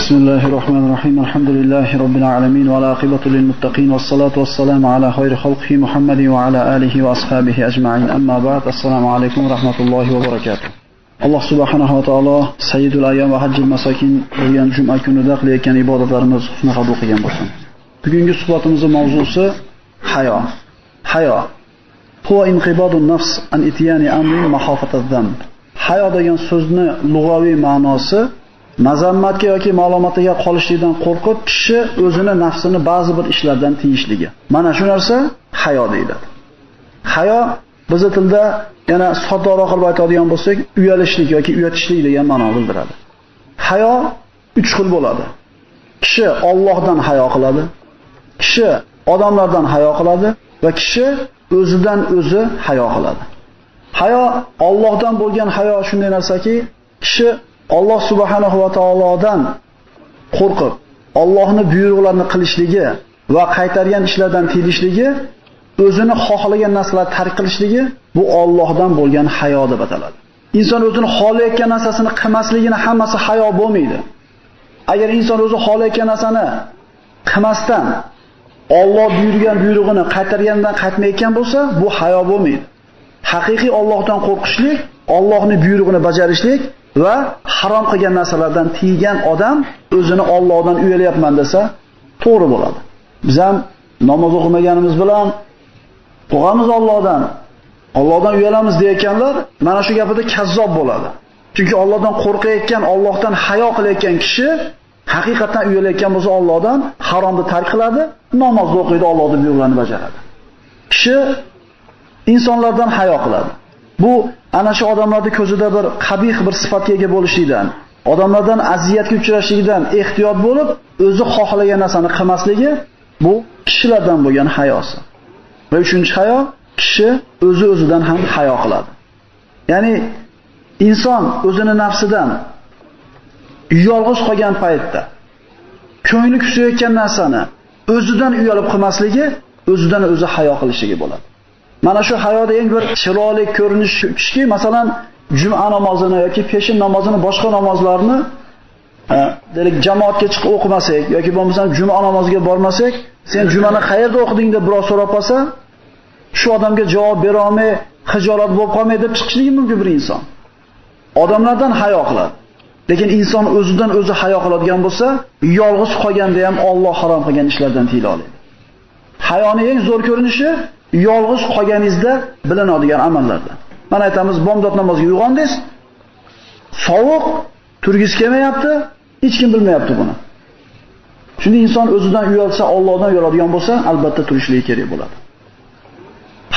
بسم الله الرحمن الرحيم الحمد لله رب العالمين والعاقبة للمتقين والصلاة والسلام على خير خلقه محمد وعلى آله وأصحابه أجمعين أما بعد السلام عليكم ورحمة الله وبركاته. Allah subhanahu wa ta'ala Sayyidul ayyam va hajjil masakin bo'lgan juma kunida qilayotgan ibodatlarimiz husni qabul qilgan bo'lsin. Bugungi suhbatimizning mavzusi hayo. Hayo huwa inqibadun nafs an ityani amrin mahafata dhanb. Hayo degan so'zni lug'aviy ma'nosi mazammatga yoki ma'lumotga qolishlikdan qo'rqib kishi o'zini nafsini ba'zi bir ishlardan tiyishligi. Mana shu narsa hayo deyiladi. Hayo bizning tilda yana soddaroq qilib aytadigan bo'lsak, uyalishlik yoki uyatishlik degan ma'no bildiradi. Hayo 3 xil bo'ladi. Kishi Allohdan hayo qiladi, kishi odamlardan hayo qiladi va kishi o'zidan o'zi hayo qiladi. Hayo Allohdan bo'lgan hayo shunday narsaki, kishi Alloh subhanahu va taolodan qo'rqib, Allohning buyruqlarini qilishligi va qaytargan ishlardan tiyilishligi, o'zini xohlagan narsalarni tark qilishligi bu Allohdan bo'lgan hayo deb ataladi. Inson o'zini xohlayotgan narsasini qilmasligini hammasi hayo bo'lmaydi. Agar inson o'zi xohlayotgan narsani qilmasdan Alloh buyurgan buyrug'ini qaytargandan qaytmayotgan bo'lsa, bu hayo bo'lmaydi. Haqiqiy Allohdan qo'rqishlik, Allohning buyrug'ini bajarishlik va harom qilgan narsalardan tiygan odam o'zini Allohdan uyalyapman desa, to'g'ri bo'ladi. Biz ham namoz o'qimaganimiz bilan qo'rqamiz Allohdan uyalamiz deyotganlar mana shu gapida kazzob bo'ladi. Chunki Allohdan qo'rqayotgan, Allohdan hayo qilayotgan kishi haqiqatan uyalayotgan bo'lsa Allohdan haromni tark qiladi, namoz o'qiydi, Allohning buyruqlarini bajaradi. Kishi insonlardan hayo qiladi. Bu ana shu odamlarning ko'zida bir qabih bir sifatga ega bo'lishlikdan, odamlardan aziyatga uchrashligidan ehtiyot bo'lib, o'zi xohlagan narsani qilmasligi bu kishilardan bo'lgan hayosi. Va uchinchi hayo, kishi o'zidan ham hayo qiladi. Ya'ni inson o'zini nafsidan yolg'iz qolgan paytda ko'ngli kusayotgan narsani o'zidan uyalib qilmasligi, o'zidan o'zi hayo qilishligi bo'ladi. Mana shu hayoda eng bir chiroyli ko'rinish shuki, masalan, juma namozini yoki peshin namozini, boshqa namozlarni jamoatga chiqib o'qimasak yoki bo'lmasa juma namoziga bormasak, sen jumani qayerda o'qiding deb biroz so'rab qolsa, shu odamga javob bera olmay, xijolat bo'lib qolmay deb chiqishligi mumkin bir inson. Odamlardan hayo qiladi. Lekin inson o'zidan o'zi hayo qiladigan bo'lsa, yolg'iz qolganda ham Alloh harom qilgan ishlardan tiyila oladi. Hayoning eng zo'r ko'rinishi yolg'iz qolganingizda bilinadigan amallardan. Mana aytamiz, bomdod namoziga uyg'ondingiz, sovuq, turgingiz kelmayapti, hech kim bilmayapti buni. Shunda inson o'zidan uyalsa, Allohdan uyaladigan bo'lsa, albatta turishligi kerak bo'ladi.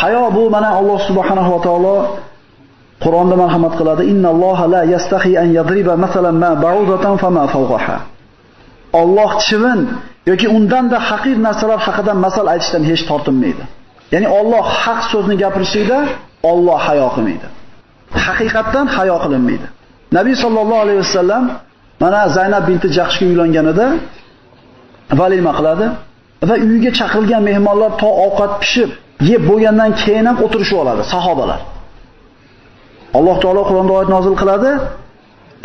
Hayo bu mana Alloh subhanahu va taolo Qur'onda marhamat qiladi. Innalloha la yastahi an yadriba masalan ma ba'udatan fama fawqaha. Alloh chivin yoki undan-da haqir narsalar haqida masal aytishdan hech tortinmaydi. Ya'ni Alloh haq so'zni gapirishida Alloh hayo qilmaydi. Haqiqatdan hayo qilinmaydi. Nabiy sallallohu alayhi vasallam mana Zaynab binti Jahshga uylanganida valima qiladi va uyiga chaqirilgan mehmonlar to ovqat pishib, yeb bo'lgandan keyin ham o'tirishib oladi sahobalar. Alloh taolo Qur'onda oyat nozil qiladi: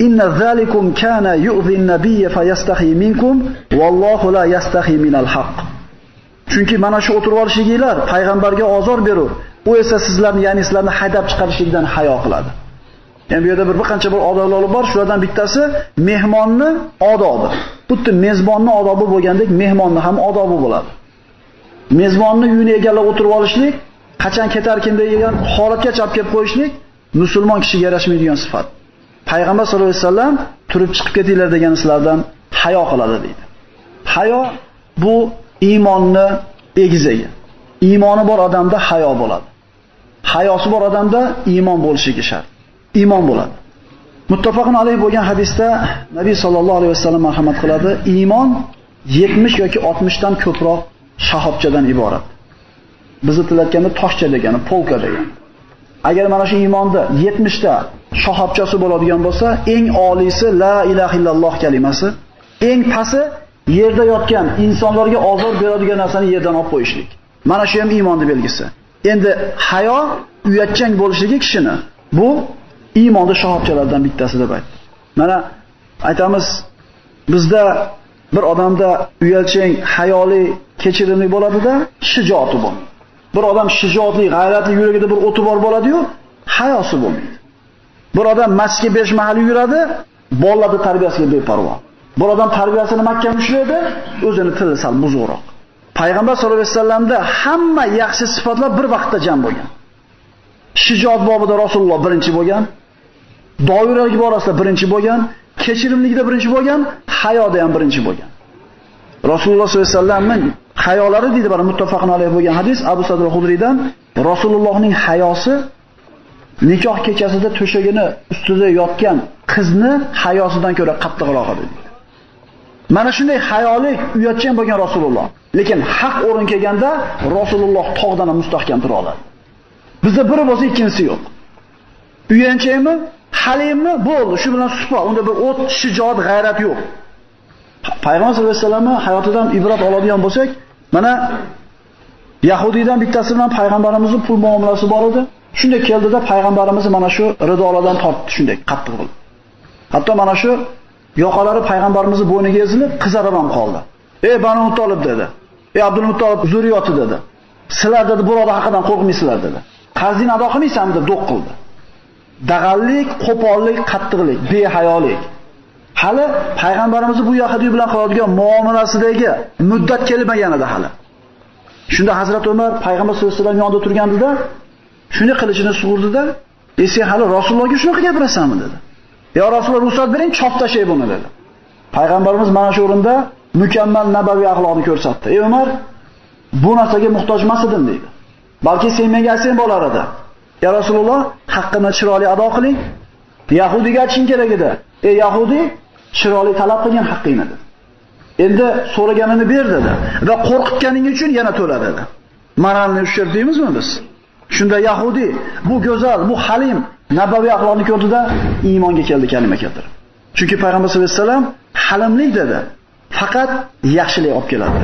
Inna zalikum kana yu'zin nabiyya fayastahi minkum wallohu la yastahi minal haqq. Chunki mana shu o'tirib olishingizlar payg'ambarga ozor berur. U esa sizlarni, ya'ni sizlarni haydab chiqarishlikdan hayo qiladi. Yani bu yerda bir qancha bir odoblar bor. Shulardan bittasi mehmonni odobi. Xuddi mezbonni odobi bo'lgandek, mehmonni ham odobi bo'ladi. Mezbonni uyini egallab o'tirib olishlik, qachon ketarkin degan holatga chap kelib qo'yishlik musulmon kishiga yarashmaydigan sifat. Payg'ambar sollallohu alayhi vasallam turib chiqib ketinglar degan sizlardan hayo qiladi deydi. Hayo bu iymonni egizagi. Iymoni bor odamda hayo bo'ladi. Hayosi bor odamda iymon bo'lishi shart. Iymon bo'ladi. Muttafaqun alayh bo'lgan hadisda Nabiy sallallohu alayhi vasallam marhamat qiladi, iymon 70 yoki 60 dan ko'proq shahobchadan iborat. Bizni tilayotganda toshcha degani, polka degani. Agar mana shu iymonda 70 ta shahobchasi bo'ladigan bo'lsa, eng oliysi la ilaha illalloh kalimasi, eng pasti yerda yotgan insonlarga ozor beradigan narsani yerdan olib qo'yishlik. Mana shu ham iymonning belgisi. Endi hayo uyatchang bo'lishligi kishini bu iymonning shahobchalaridan bittasi deb aytdi. Mana aytamiz, Bizda bir odamda uyalchang, hayoli, kechirimli bo'ladi-da, shijoati bo'lmaydi. Bir odam shijoatli, g'ayratli, yuragida bir o'ti bor bo'ladi-yu, hayosi bo'lmaydi. Bir odam masjidga 5 mahal yuradi, bolalarning tarbiyasiga beparvo. Bir odam tarbiyasini mahkam ushlaydi, o'zini tili sal buzuqroq. Payg'ambar sollallohu alayhi vasallamda hamma yaxshi sifatlar bir vaqtda jam bo'lgan. Shijoat bobida Rasululloh birinchi bo'lgan, doiralik borasida birinchi bo'lgan, kechirimlikda birinchi bo'lgan, hayoda ham birinchi bo'lgan. Rasululloh sollallohu alayhi vasallamning hayolari deydi, bari muttafaqun alayhi bo'lgan hadis Abu Sa'id al-Xudriydan, Rasulullohning hayosi nikoh kechasida to'shagini ustida yotgan qizni hayosidan ko'ra qattiqroq edi. Mana shunday hayolik, uyatchan bo'lgan Rasululloh. Lekin haq o'rin kelganda Rasululloh tog'dan ham mustahkam tura oladi. Bizda biri bo'lsa ikkinchisi yo'q. Uyatchaymi, halimmi, bo'ldi, shu bilan suhbat. Unda bir o't, shijoat, g'ayrat yo'q. Payg'ambar sollallohu alayhi vasallamning hayotidan ibrat oladigan bo'lsak, mana Yahudiydan bittasi bilan payg'ambarimizning pul muomalasi bor edi. Shunday keldida payg'ambarimiz mana shu ridolardan tortdi, shunday qattiq bo'ldi. Hatto mana shu yoqalari payg'ambarimizning bo'yniga ezilib, qizarib ham qoldi. "Ey Banu Muttolib" dedi. "Ey Abdul Muttolib zurriyoti" dedi. "Sizlar dedi birodar haqidan qo'rqmaysizlar" dedi. "Qarzini ado qilmaysanmi?" deb do'q qildi. Dag'allik, qo'pollik, qattiqlik, behayolik. Hali payg'ambarimiz bu Yahudiy bilan qiladigan muomalasidagi muddat kelmagan edi hali. Shunda Hazrat Umar payg'ambar sollallohu alayhi vasallam yonida turgandida, shuni qilichini sug'urdida, "Sen hali Rasulullohga shunaqa gapirasanmi?" dedi. "Ya Rasululloh, ruxsat bering, chop tashay buni" dedi. Payg'ambarimiz mana shu o'rinda mukammal nabaviy axloqni ko'rsatdi. "Ey Umar, bu narsaga muhtoj emas edim" dedi. "Balki sen menga aytsang bo'lar edi. Ya Rasululloh, haqqini chiroyli ado qiling. Yahudiga aytishing kerak edi. Ey Yahudi, chiroyli talab qilgan haqqingni" dedi. "Endi so'raganini ber" dedi. "Va qo'rqitganing uchun yana to'la" dedi. Moralni ushlab deymizmi biz? Shunda Yahudi bu go'zal, bu halim nabaviy axloqni ko'rdida iymonga keldi, kalima keltirib. Chunki payg'ambar sollallohu alayhi vasallam halimlik dedi. Faqat yaxshilik olib keladi.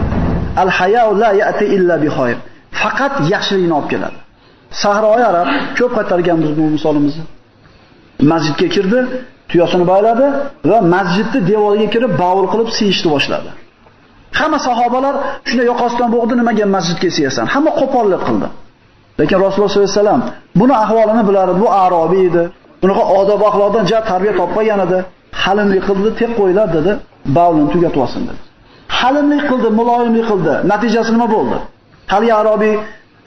Al-haya'u la ya'ti illa bi khayr. Faqat yaxshilikni olib keladi. Sahroyi arab ko'p qaytarganmiz bu misolimizni. Masjidga kirdi, tuyasini bayladi va masjidning devoriga kirib bavul qilib siyishni boshladi. Hamma sahobalar shunday yoqasidan bo'g'di, nimaga masjidga siyasan? Hamma qo'pollik qildi. Lekin Rasululloh sollallohu alayhi vasallam buni ahvolini bilardi. Bu arobiy edi. Bunaqa odob axloqdan ja tarbiya topmagan edi. Halimlik qildi, tek qo'ylar dedi, bavlni tugatib olsin dedi. Halimlik qildi, muloyimlik qildi. Natijasi nima bo'ldi? Hali arobiy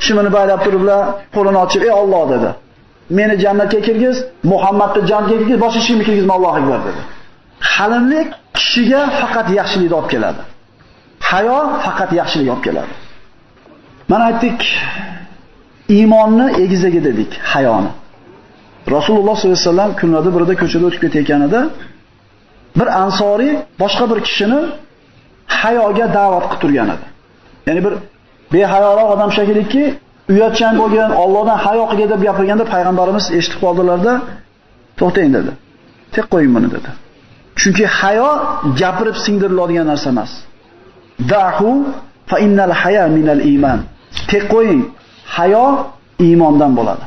shimini baylab turiblar, qo'lini ochib, "Ey Alloh" dedi. "Meni jannatga kirgiz, Muhammadni jannatga kirgiz, boshqa ishimni kirgizma, Allohu akbar" dedi. Halimlik kishiga faqat yaxshilikni olib keladi. Hayo faqat yaxshilik olib keladi. Mana aytdik, iymonni egizaga dedik, hayoni. Rasululloh sollallohu alayhi vasallam kunlarda birida ko'chada o'tib ketayotganida bir ansoriy boshqa bir kishini hayoga da'vat qilib turgan edi. Ya'ni bir behayolik odam shekilliki, uyatchan bo'lgan, Allohdan hayo qilgan deb gapirganda payg'ambarimiz eshitib qoldilarda, "To'xtang" dedi. "Tek qo'ying buni" dedi. Chunki hayo gapirib singdiriladigan narsa emas. Dahu fa innal haya minal iman. Tek qo'ying. Hayo iymondan bo'ladi.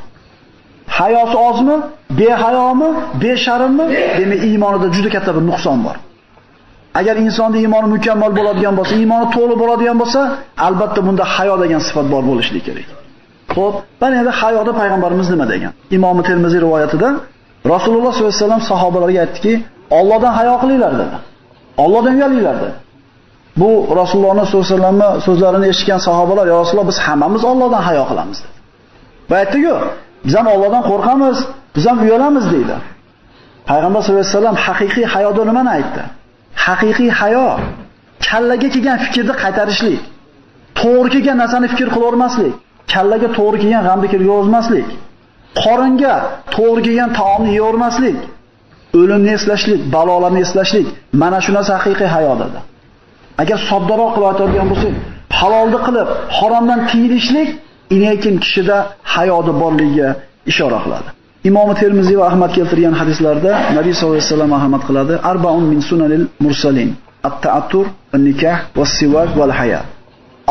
Hayosi ozmi, behayomi, besharmmi? Demak, iymonida juda katta bir nuqson bor. Agar insonning iymoni mukammal bo'ladigan bo'lsa, iymoni to'liq bo'ladigan bo'lsa, albatta bunda hayo degan sifat bor bo'lishi kerak. Xo'p, mana endi hayoda payg'ambarimiz nima degan? Imom Termiziy rivoyatida Rasululloh sollallohu alayhi vasallam sahobalarga aytdiki, "Allohdan hayo qilinglar" dedi. "Allohdan uyalinglar" dedi. Bu Rasulullohning sollallohu alayhi vasallam so'zlarini eshitgan sahobalar, "Ya Rasululloh, biz hammamiz Allohdan hayo qilamiz" dedi. Va aytdi-ku, "Biz ham Allohdan qo'rqamiz, biz ham uyalamiz" deydi. Payg'ambar sollallohu alayhi vasallam haqiqiy hayoda nimani aytdi? Haqiqiy hayo kallaga kelgan fikrni qaytarishlik, to'g'ri kelgan narsani fikr qilavermaslik, kallaga to'g'ri kelgan g'amni kirgizmaslik, qoringa to'g'ri kelgan taomni yeyavermaslik, o'limni eslashlik, balolarni eslashlik, mana shu narsa haqiqiy hayo dedi. Agar soddaroq qilib aytadigan bo'lsak, halolni qilib, haromdan tiyilishlik lekin kishida hayodi borligiga ishora qiladi. Imom Termiziy va Ahmad keltirgan hadislarda Nabiy sollallohu alayhi vasallam marhamat qiladi: "Arba'un min sunanil mursalin: at-ta'attur, an-nikah, was-siwak wal-haya."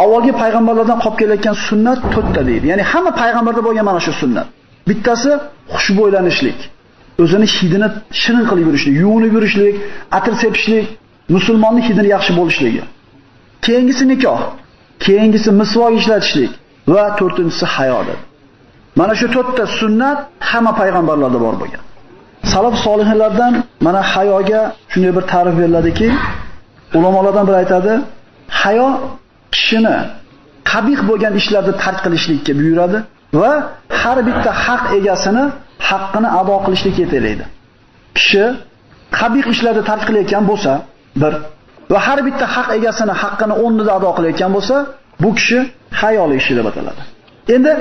Avvalgi payg'ambarlardan qolib kelayotgan sunnat 4 ta deydi. Ya'ni hamma payg'ambarda bo'lgan mana shu sunnat. Bittasi xushbo'ylanishlik. O'zini hidini shirin qilib yurishlik, yuvinib yurishlik, atir sepishlik, musulmonning hidini yaxshi bo'lishligi. Keyingisi nikoh, keyingisi misvoq ishlatishlik va to'rtinchisi hayo dedi. Mana shu 4 ta sunnat hamma payg'ambarlarda bor bo'lgan. Salaf solihlardan mana hayoga shunday bir ta'rif beriladiki, ulamolardan biri aytadi, hayo kishini qabih bo'lgan ishlarni tark qilishlikka buyuradi va har bitta haq egasini haqqini ado qilishlikka yetaklaydi. Kishi qabih ishlarni tark qilayotgan bo'lsa, bir va har bitta haq egasini haqqini o'rnida ado qilayotgan bo'lsa, bu kishi hayoli kishi deb ataladi. Endi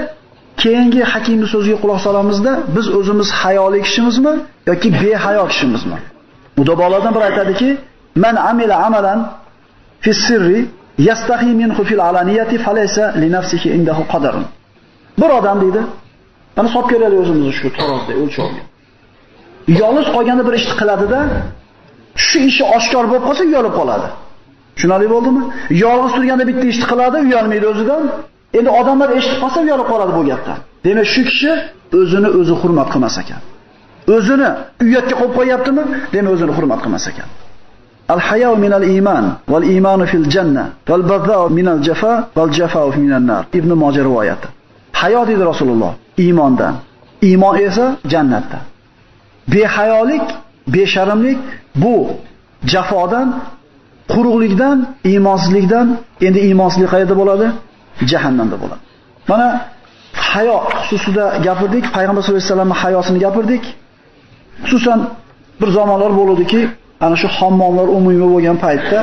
keyingi hakimning so'ziga quloq solamizda, biz o'zimiz hayoli kishimizmi yoki behayo kishimizmi? Mudobolardan biri aytadiki, "Man amila amalan fi sirri yastahi minhu fil alaniyati falaysa li nafsihi indahu qadarun." Bir odam deydi, mana solib ko'raylik o'zimizni shu tarozda o'lchovga. Yolg'iz qolganda bir ishni qiladi-da, shu ishi oshkor bo'lib qolsa uyalib qoladi. Tushunarli bo'ldimi? Yolg'iz turganda bitta ishni qiladi, uyalmaydi o'zidan. Endi odamlar eshitib qolsa uyalib qoladi bu gapdan. Demak, shu kishi o'zini o'zi hurmat qilmas ekan. O'zini uyatga qo'yib qo'yaptimi? Demak, o'zini hurmat qilmas ekan. Al-haya'u minal iman wal imanu fil janna wal badha'u minal jafa wal jafa'u minan nar. Ibn Majah rivoyati. Hayo dedi Rasululloh iymondan. Iymon esa jannatdan. Behayolik, besharmlik bu jafodan, quruqlikdan, iymonsizlikdan. Endi iymonsizlik qayerda bo'ladi? Jahannamda bo'ladi. Mana hayo xususida gapirdik, payg'ambar sollallohu alayhi vasallamning hayosini gapirdik. Xususan bir zamonlar bo'ldiki, ana shu hammomlar umumiy bo'lgan paytda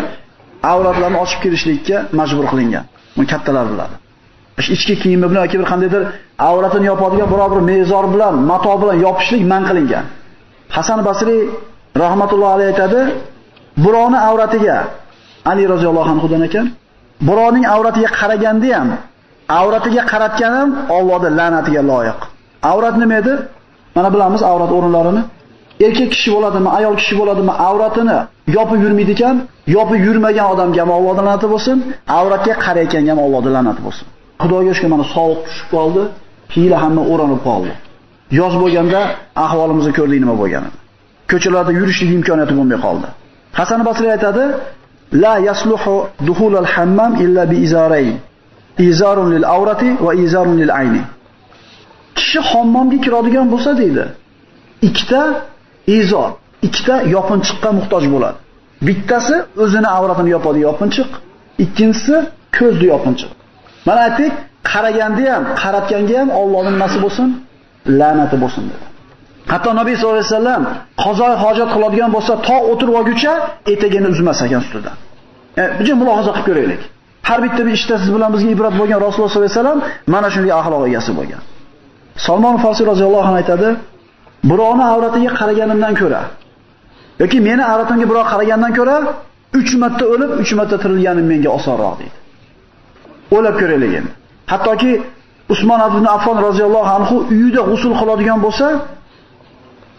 avratlarni ochib kirishlikka majbur qilingan. Buni kattalar biladi. Ichki kiyimi bilan yoki bir qandaydir avratini yopadigan biror bir mezor bilan, mato bilan yopishlik man qilingan. Hasan Basri rahmatullohi alayhi aytadi, birovning avratiga Ali roziyallohu anhudan ekan, birovning avratiga qaraganda ham, avratiga qaratgan ham Allohning la'natiga loyiq. Avrat nima edi? Mana bilamiz avrat o'rinlarini. Erkak kishi bo'ladimi, ayol kishi bo'ladimi, avratini yopib yurmaydi ekan, yopib yurmagan odamga ham Allohning la'nati bo'lsin, avratga qarayotganga ham Allohning la'nati bo'lsin. Xudoga shukr, mana sovuq tushib qoldi, hiyla hamma o'ranib qoldi. Yoz bo'lganda ahvolimizni ko'rdik nima bo'lganini. Ko'chalarda yurishlik imkoniyati bo'lmay qoldi. Hasan Basri aytadi, la yasluhu duhul al-hammam illa bi izarayn. Izarun lil awrati va izarun lil ayni. Kishi hammomga kiradigan bo'lsa deydi, ikkita izor, ikkita yopinchiqqa muhtoj bo'ladi. Bittasi o'zini avratini yopadi yopinchiq, ikkinchisi ko'zni yopinchiq. Mana aytdik, qaraganda ham, qaratganga ham Allohning nasi bo'lsin, la'nati bo'lsin dedi. Hatto Nabiy sollallohu alayhi vasallam qazoi hojat qiladigan bo'lsa, to o'tirib olguncha etagini uzmas ekan ustidan. Buni mulohaza qilib ko'raylik. Har bitta bir ishda siz bilan bizga ibrat bo'lgan Rasululloh sollallohu alayhi vasallam mana shunday axloq egasi bo'lgan. Salmon Farsi roziyallohu anhu aytadi, birovning avratiga qaraganimdan ko'ra yoki meni avratimga birov qaragandan ko'ra 3 marta o'lib, 3 marta tirilganim menga osonroq deydi. O'ylab ko'raylik endi. Hattoki Usmon ibn Affon roziyallohu anhu uyida g'usl qiladigan bo'lsa,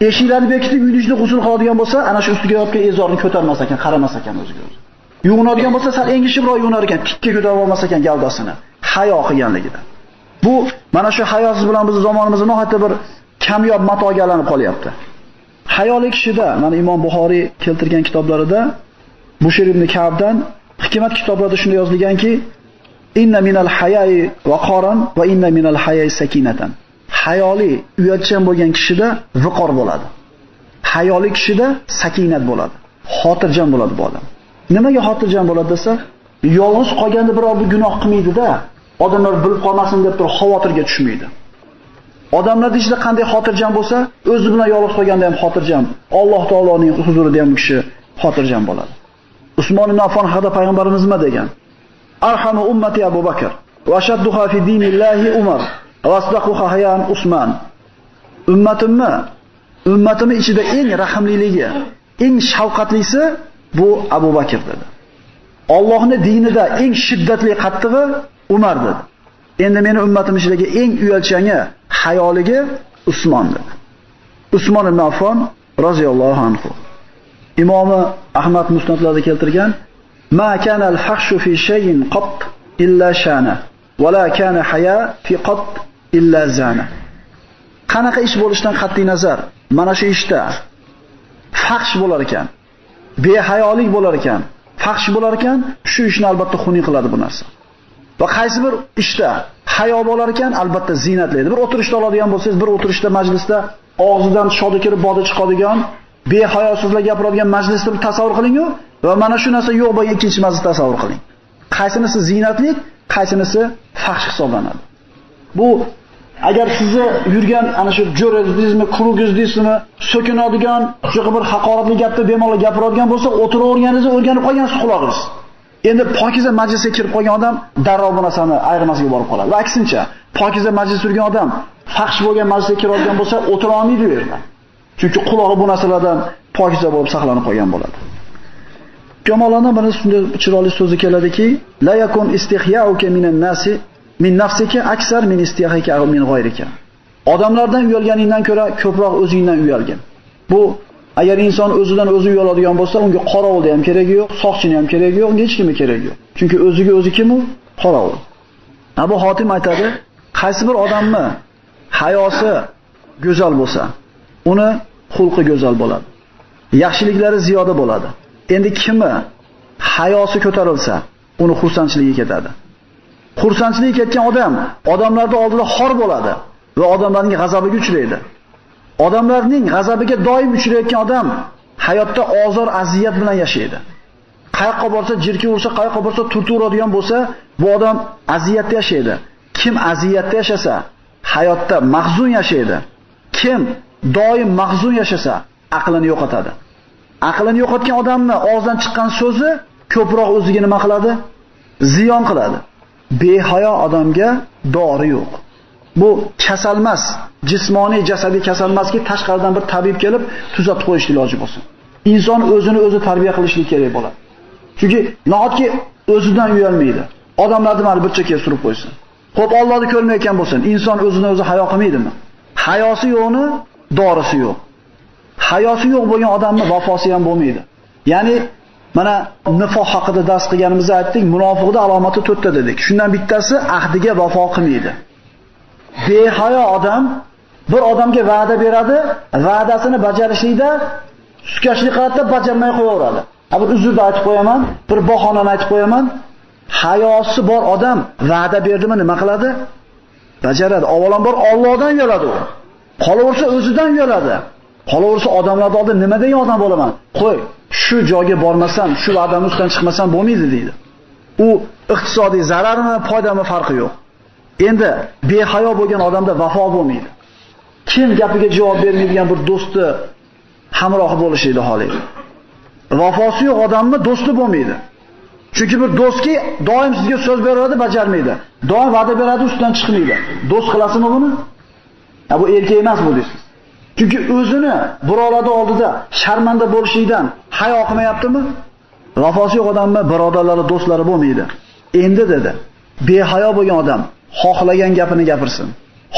eshiklarni bekitib uyda ichida g'usl qiladigan bo'lsa, ana shu ustiga yopgan ezorni ko'tarmas ekan, qaramas ekan o'ziga o'zi. Yuvinadigan bo'lsa, sal engishibroq yuvinar ekan, tikka ko'tarib olmas ekan gavdasini, hayo qilganligida. Bu mana shu hayosiz bilan biz zamonimizda nihoyatda bir kamyob matoga aylanib qolyapti. Hayoli kishida, mana Imom Buxoriy keltirgan kitoblarida Bushr ibn Ka'bdan hikmat kitoblarida shunday yozilganki, inna minal haya'i waqaran va inna minal haya'i sakinatan. Hayoli, uyatchan bo'lgan kishida viqor bo'ladi. Hayoli kishida sakinat bo'ladi. Xotirjam bo'ladi bu odam. Nimaga xotirjam bo'ladi desa, yolg'iz qolganda biror bir gunoh qilmaydi-da, odamlar bilib qolmasin deb turib xavotirga tushmaydi. Odamlar ichida qanday xotirjam bo'lsa, o'zi bilan yolg'iz qolganda ham xotirjam. Alloh taoloning huzurida ham kishi xotirjam bo'ladi. Usmon ibn Affon haqida payg'ambarimiz nima degan? Arhamu ummati Abu Bakr va ashadduha fi dinillahi Umar va asdaquha hayan Usman. Ummatimni ichida eng rahimliligi, eng shafqatlisi bu Abu Bakr dedi. Allohning dinida eng shiddatli qattig'i Umar dedi. Endi meni ummatim ichidagi eng uyalchangi, hayoligi Usmon dedi. Usmon ibn Affon roziyallohu anhu. Imomi Ahmad musnadlarida keltirgan, ma kana al-fahshu fi shay'in qat illa shana va la kana haya fi qat illa zana. Qanaqa ish bo'lishidan qat'iy nazar, mana shu ishda fahsh bo'lar ekan, behayolik bo'lar ekan, fahsh bo'lar ekan, shu ishni albatta xunuk qiladi bu narsa. Va qaysi bir ishda hayo bo'lar ekan, albatta zinatlaydi. Bir o'tirishda oladigan bo'lsangiz, bir o'tirishda majlisda og'zidan shodi kirib bodi chiqadigan, behayosizlar gapiradigan majlisni tasavvur qiling-ku va mana shu narsa yo'q bo'lgan ikkinchi majlisni tasavvur qiling. Qaysinisi zinatlik, qaysinisi fahsh hisoblanadi. Bu agar sizni yurgan ana shu jo'radingizmi, qurugingizdingizmi, so'kinadigan, shu bir haqoratli gapni bemalol gapiradigan bo'lsa, o'tiraverganingizni o'rganib qolgansiz quloqingiz. Endi pokiza majlisga kirib qolgan odam darrov bu narsani ayirmasiga borib qoladi. Va aksincha, pokiza majlisda yurgan odam fahsh bo'lgan majlisga kiradigan bo'lsa, o'tira olmaydi bu yerda. Chunki qulog'i bu narsalardan pokiza bo'lib saqlanib qolgan bo'ladi. Kamolona mana shunday chiroyli so'zi keladiki, la yakun istihyauka minan nasi min nafsika aksar min istihyaka min g'ayrika. Odamlardan uyalganingdan ko'ra ko'proq o'zingdan uyalgin. Bu agar inson o'zidan o'zi uyaladigan bo'lsa, unga qorovulda ham keragi yo'q, soqchini ham keragi yo'q, unga hech kimga keragi yo'q. Chunki o'ziga o'zi kim u? Qorovul. Abu Hotim aytadi, qaysi bir odamni hayosi go'zal bo'lsa, uni xulqi go'zal bo'ladi. Yaxshiliklari ziyoda bo'ladi. Endi kimi hayosi ko'tarilsa, uni xursandchiligi ketadi. Xursandchiligi ketgan odam odamlarning oldida xor bo'ladi va odamlarning g'azabiga uchraydi. Odamlarning g'azabiga doim uchrayotgan odam hayotda ozor, aziyat bilan yashaydi. Qayoqqa borsa, jirki ursa, qayoqqa borsa turturadigan bo'lsa, bu odam aziyatda yashaydi. Kim aziyatda yashasa, hayotda mahzun yashaydi. Kim doim mahzun yashasa, aqlini yo'qotadi. Aqlini yo'qotgan odamni og'zidan chiqqan so'zi ko'proq o'ziga nima qiladi? Ziyon qiladi. Behayo odamga dori yo'q. Bu kasal emas, jismoniy, jasadiy kasal emaski, tashqaridan bir tabib kelib tuzatib qo'yish iloji bo'lsin. Inson o'zini o'zi tarbiya qilishlik kerak bo'ladi. Chunki nahotki o'zidan uyalmaydi. Odamlarni mana bir chekkaga surib qo'ysin. Xo'p, Allohni ko'rmayotgan bo'lsin. Inson o'zini o'zi hayo qilmaydimi? Hayosi yo'qni dorisi yo'q. Hayosi yo'q bo'lgan odamning vafosi ham bo'lmaydi. Ya'ni mana nifoq haqida dars qilganimizda aytdik, munofiqning alomati 4 ta dedik. Shundan bittasi ahdiga vafo qilmaydi. Behayo odam bir odamga va'da beradi, va'dasini bajarishlikda suskashlik qiladi, bajarmay qo'yaveradi. Bir uzrni aytib qo'yaman, bir bahonani aytib qo'yaman. Hayosi bor odam va'da berdimi nima qiladi? Bajaradi. Avvalambor Allohdan uyaladi u. Qolaversa o'zidan uyaladi. Qolaversa odamlarning oldida nima degan odam bo'laman? Qo'y, shu joyga bormasam, shu va'damni ustidan chiqmasam bo'lmaydi deydi. U iqtisodiy zararmi, foydami farqi yo'q. Endi behayo bo'lgan odamda vafo bo'lmaydi. Kim gapiga javob bermaydigan bir do'sti hamrohi bo'lishida xohlaydi. Vafosi yo'q odamni do'sti bo'lmaydi. Chunki bir do'stki doim sizga so'z beradi, bajarmaydi. Doim va'da beradi, ustidan chiqmaydi. Do'st qilasizmi buni? Bu erkak emas bu deysiz. Chunki o'zini birovlar oldida sharmanda bo'lishlikdan hayo qilmayaptimi? Vafosi yo'q odamni birodarlari, do'stlari bo'lmaydi. Endi dedi, behayo bo'lgan odam xohlagan gapini gapirsin,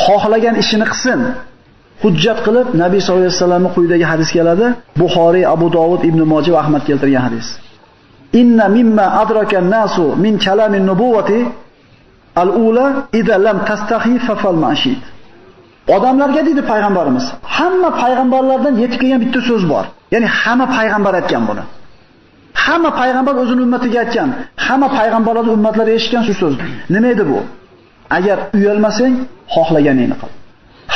xohlagan ishini qilsin. Hujjat qilib Nabiy sollallohu alayhi vasallamning quyidagi hadis keladi. Buxoriy, Abu Dovud, Ibn Mojah va Ahmad keltirgan hadis. Inna mimma adraka an-nasu min kalamin nubuwati al-ula idza lam tastahi fafal mashid. Odamlarga dedi payg'ambarimiz, hamma payg'ambarlardan yetib kelgan bitta so'z bor. Ya'ni hamma payg'ambar aytgan buni. Hamma payg'ambar o'zining ummatiga aytgan, hamma payg'ambarlarning ummatlari eshitgan shu so'z. Nima edi bu? Agar uyalmasang, xohlaganingni qil.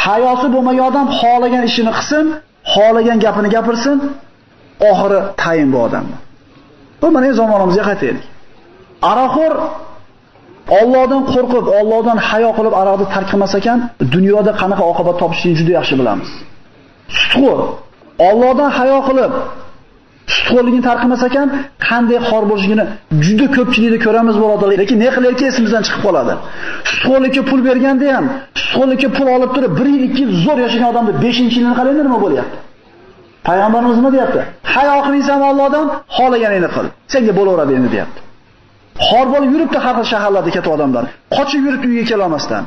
Hayosi bo'lmagan odam xohlagan ishini qilsin, xohlagan gapini gapirsin, oxiri tayin bu odamni. Bu mana zamonimizga qaytaylik. Aroqxo'r Allohdan qo'rqib, Allohdan hayo qilib aroqni tark qilmas ekan, dunyoda qanaqa oqibat topishini juda yaxshi bilamiz. Sutxo'r Allohdan hayo qilib sutxo'rligini tark qilmas ekan, qanday xor bo'lishini juda ko'pchilikda ko'ramiz birodarlar, lekin ne qilarki esimizdan chiqib qoladi. Sutxo'rlikka pul berganda ham, sutxo'rlikka pul olib turib 1 yil 2 yil zo'r yashagan odamda 5-yilini qaranglar nima bo'lyapti? Payg'ambarimiz nima deyapti? Hayo qilsam Allohdan xohlaganingni qil. Senga bo'laveradi endi deyapti. Xor bo'lib yuribdi har xil shaharlarda ketib odamlar. Qochib yurib uyga kela olmasdan.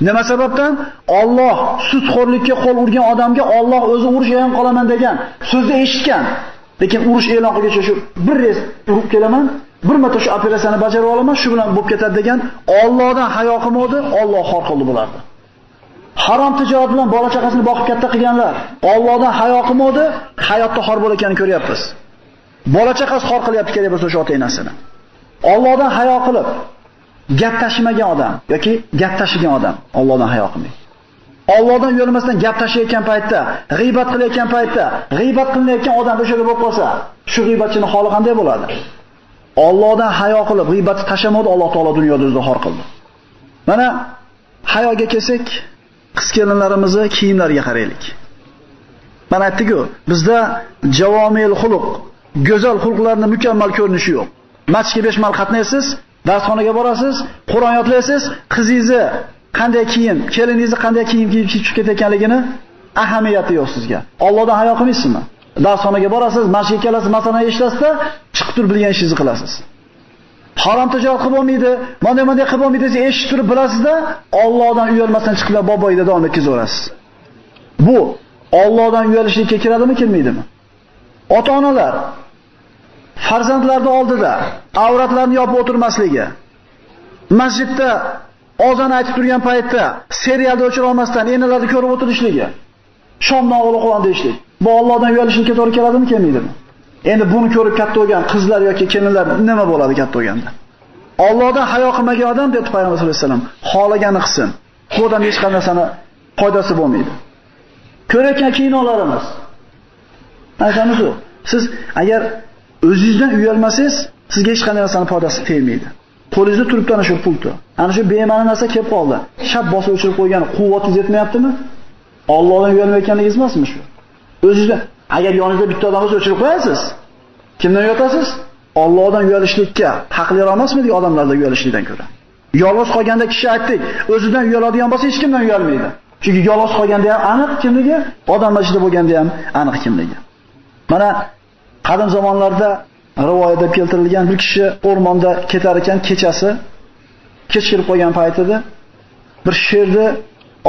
Nima sababdan? Alloh sutxo'rlikka qo'l urgan odamga Alloh o'zi urush e'lon qolaman degan so'zni eshitgan. Lekin urush e'lon qilguncha shu bir rez urib kelaman, bir marta shu operatsiyani bajarib olaman, shu bilan bo'lib ketadi degan Allohdan hayo qilmadi, Alloh xor qildi bularni. Harom tijorat bilan bola chaqasini boqib katta qilganlar Allohdan hayo qilmadi, hayotda xor bo'layotganini ko'ryapmiz. bola chaqasi xor qilyapti kerak bo'lsa o'sha ota-onasini. Allohdan hayo qilib gap tashimagan odam yoki gap tashigan odam Allohdan hayo qilmaydi. Allohdan uyalmasdan gap tashiyotgan paytda, g'iybat qilayotgan paytda, g'iybat qilayotgan odam o'shaga bo'lib qolsa, shu g'iybatchining holi qanday bo'ladi? Allohdan hayo qilib g'iybatni tashamadi, Alloh taolo dunyoda o'zida xor qildi. Mana hayoga kelsak, qiz kelinlarimizni kiyimlariga qaraylik. Mana aytdik-ku, bizda javomil xuluq, go'zal xulqlarning mukammal ko'rinishi yo'q. Masjidga 5 mal qatnaysiz, darsxonaga borasiz, Qur'on yodlaysiz, qizingizni qanday kiyim, keliningizni qanday kiyim kiyib chiqib ketayotganligini ahamiyati yo'q sizga. Allohdan hayo qilmaysizmi? Darsxonaga borasiz, masjidga kelasiz, masalan eshitasiz-da, chiqib turib bilgan ishingizni qilasiz. Harom tijorat qilib bo'lmaydi, bunday qilib bo'lmaydi desa eshitib turib bilasizda, Allohdan uyalmasdan chiqib boboyda davom etkazaverasiz. Bu Allohdan uyalishlikka kiradimi, kirmaydimi? Ota-onalar farzandlarning oldida avratlarini yopib o'tirmasligi, masjidda ozon aytib turgan paytda serialda o'chira olmasdan enalarni ko'rib o'tirishligi, shomdan o'g'li quvon deyishlik. Bu Allohdan uyalishlikka to'g'ri keladimi, kelmaydimi? Endi buni ko'rib katta bo'lgan qizlar yoki kelinlar nima bo'ladi katta bo'lganda? Allohdan hayo qilmagan odam deb Payg'ambar sollallohu alayhi vasallam xohlagani qilsin. Bu odam hech qanday narsani foydasi bo'lmaydi. Ko'rayotgan kinolarimiz. Aytamiz-ku, siz agar o'zingizdan uyalmasangiz, sizga hech qanday narsani foydasi tegmaydi. Qo'lingizda turibdi ana shu pulni. Ana shu bema'ni narsa kelib qoldi. Shab bosib o'chirib qo'ygan quvvatingiz yetmayaptimi? Allohdan uyalmayotganingiz emasmi shu? O'zingizda agar yoningizda bitta odam bo'lsa o'chirib qo'yasiz. Kimdan uyatasiz? Allohdan uyalishlikka haqli emasmidi odamlardan uyalishlikdan ko'ra? Yolg'iz qolganda kishi aytdik, o'zidan uyaladigan bo'lsa hech kimdan uyalmaydi. Chunki yolg'iz qolganda ham aniq kimligi, odamlar ichida bo'lganda ham aniq kimligi. Mana qadim zamonlarda rivoyatda keltirilgan bir kishi o'rmonda ketar ekan, kechasi kech kirib qolgan paytida bir sherni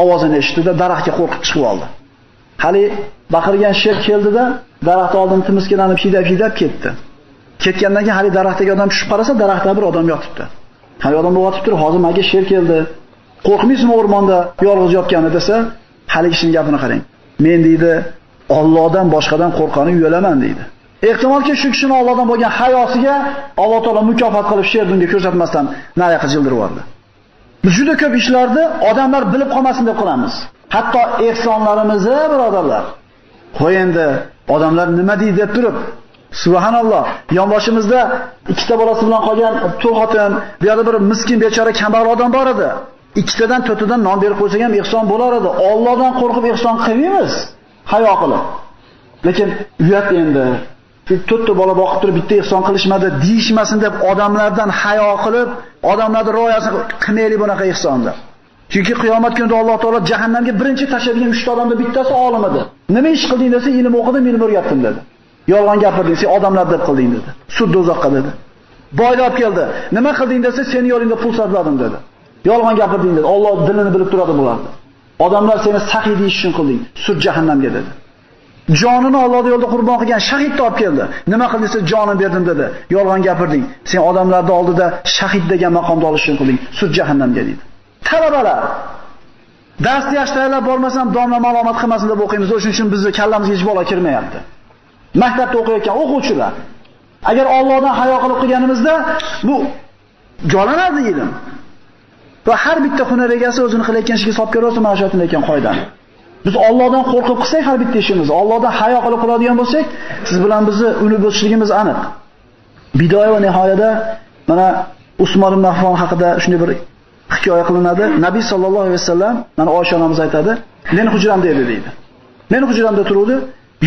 ovozini eshitdi-da, daraxtga qo'rqib chiqib oldi. Hali baqirgan sher keldida, daraxt oldini timiskinlanib hidab ketdi. Ketgandan keyin hali daraxtdagi odam tushib qarasa, daraxtda bir odam yotibdi. Hali odam yotib turib, hozir menga sher keldi. Qo'rqmaysizmi o'rmonda yolg'iz yotgani desa, hali kishining gapini qarang. Men deydi, Allohdan boshqadan qo'rqqani uyalaman deydi. Ehtimolki shu kishining Allohdan bo'lgan hayosiga Alloh taolo mukofot qilib sher bunga ko'rsatmasdan nariyoqqa jildirib yubordi. Biz juda ko'p ishlarni odamlar bilib qolmasin deb qilamiz. Hatto ehsonlarimizni, birodarlar. Qo'y endi odamlar nima deydi deb turib, subhanalloh, yonboshimizda ikkita bolasi bilan qolgan to'y xotin, bu yerda bir miskin bechora kambag'al odam bor edi. Ikkitadan to'rtidan non berib qo'ysak ham ehson bo'lar edi. Allohdan qo'rqib ehson qilmaymiz, hayo qilib. Lekin uyat endi to'rtta bola boqib turib bitta ehson qilishmadi deyishmasin deb odamlardan hayo qilib, odamlarning ro'yasini qilmaylik bunaqa ehsonni. Chunki qiyomat kunida Alloh taolo jahannamga birinchi tashlaydigan 3 ta odamdan bittasi olim edi. Nima ish qilding desa, ilm o'qidim, ilm o'rgatdim dedi. Yolg'on gapirding, sen odamlar deb qilding dedi. Sud do'zaxqa dedi. Boyni olib keldi. Nima qilding desa, seni yo'lingda pul sarfladim dedi. Yolg'on gapirding dedi. Alloh dilini bilib turadi bularni. Odamlar seni saxiy deyish uchun qilding. Sud jahannamga dedi. Jonini Alloh yo'lida qurbon qilgan shahidni olib keldi. Nima qilding desa, jonim berdim dedi. Yolg'on gapirding. Sen odamlarning oldida shahid degan maqomda olish uchun qilding. Sud jahannamga dedi. Talabalar darsni yaxshi tayyorlab bormasam domla ma'lumot qilmasin deb o'qiymiz. O'shuning uchun bizni kallamizga hech bola kirmayapti. Maktabda o'qiyotgan o'quvchilar agar Allohdan hayo qilib qilganimizda bu jolanadi ilm. Va har bitta hunar egasi o'zini qilayotgan ishiga hisob ko'rsa, mana shu aytilayotgan qoidani. Biz Allohdan qo'rqib qilsak har bitta ishimizni, Allohdan hayo qilib qiladigan bo'lsak, siz bilan bizni uni bo'lishligimiz aniq. Bidoya va nihoyada mana Usmon ibn Affon haqida shunday bir hikoya qilinadi. Nabiy sallallohu alayhi vasallam, mana Oysha onamiz aytadi, "Men hujramda edi" deydi. Men hujramda turuvdi,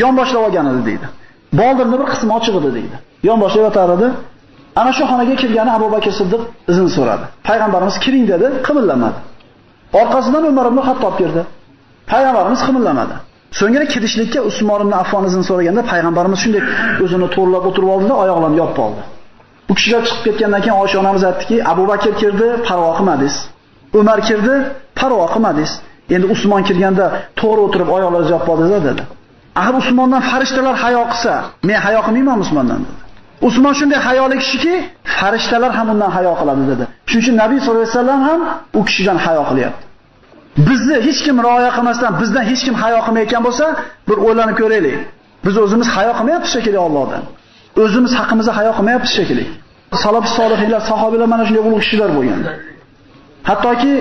yon boshlab olgan edi deydi. Boldirni bir qismi ochiq edi deydi. Yon boshlab yotar edi. Ana shu xonaga kirgani Abu Bakr Siddiq izn so'radi. Payg'ambarimiz kiring dedi, qimillamadi. Orqasidan Umar ibn Xattob kirdi. Payg'ambarimiz qimillamadi. So'ngra kirishlikka Usmon ibn Affon izn so'raganda payg'ambarimiz shunday o'zini to'rlab o'tirib oldi-da, oyoqlarini yopib oldi. Bu kishilar chiqib ketgandan keyin Oysha onamiz aytdiki, Abu Bakr kirdi, parvo qilmadingiz. Umar kirdi, parvo qilmadingiz. Endi Usmon kirganda to'g'ri o'tirib oyoqlaringizni yopib oldingiz dedi. Agar Usmondan farishtalar hayo qilsa, men hayo qilmayman Usmondan dedi. Usmon shunday hayoli kishiki, farishtalar ham undan hayo qiladi dedi. Shuning uchun Nabiy sollallohu alayhi vasallam ham u kishidan hayo qilyapti. Bizni hech kim rioya qilmasdan, bizdan hech kim hayo qilmayotgan bo'lsa, bir o'ylanib ko'raylik. Biz o'zimiz hayo qilmayapmiz shekilli Allohdan. o'zimiz haqimizda hayo qilmayapmiz shekilli. Salaf solihlar, sahobalar mana shunday ulug' kishilar bo'lgan. Hattoki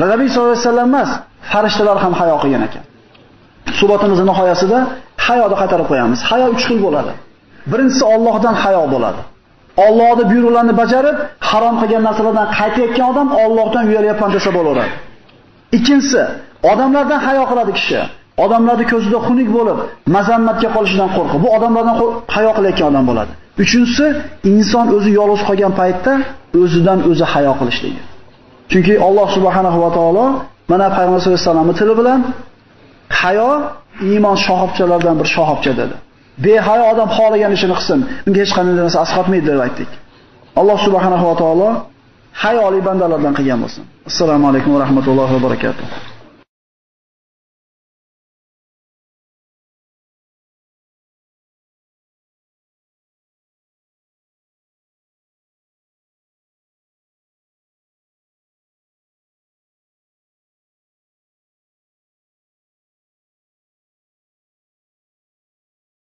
Rasul sollallohu alayhi vasallam emas, farishtalar ham hayo qilgan ekan. Suhbatimizning nihoyasida hayoni qaytarib qo'yamiz. Hayo 3 xil bo'ladi. Birinchisi Allohdan hayo bo'ladi. Allohning buyruqlarini bajarib, harom qilgan narsalardan qaytayotgan odam Allohdan uyalyapman desa bo'laveradi. Ikkinchisi, odamlardan hayo qiladi kishi. Odamlarning ko'zida xunuk bo'lib, mazammatga qolishidan qo'rqib, bu odamlardan hayo qilayotgan odam bo'ladi. Uchinchisi, inson o'zi yolg'iz qolgan paytda o'zidan o'zi hayo qilishligi. Chunki Alloh subhanahu va taolo mana Payg'ambar sollallohu alayhi vasallamning tili bilan hayo iymon shoxobchalaridan bir shoxobcha dedi. Behayo odam xohlagan ishini qilsin, unga hech qanday narsa asqatmaydi deb aytdik. Alloh subhanahu va taolo hayoli bandalardan qilgan bo'lsin. Assalomu alaykum va rahmatullohi va barakatuh.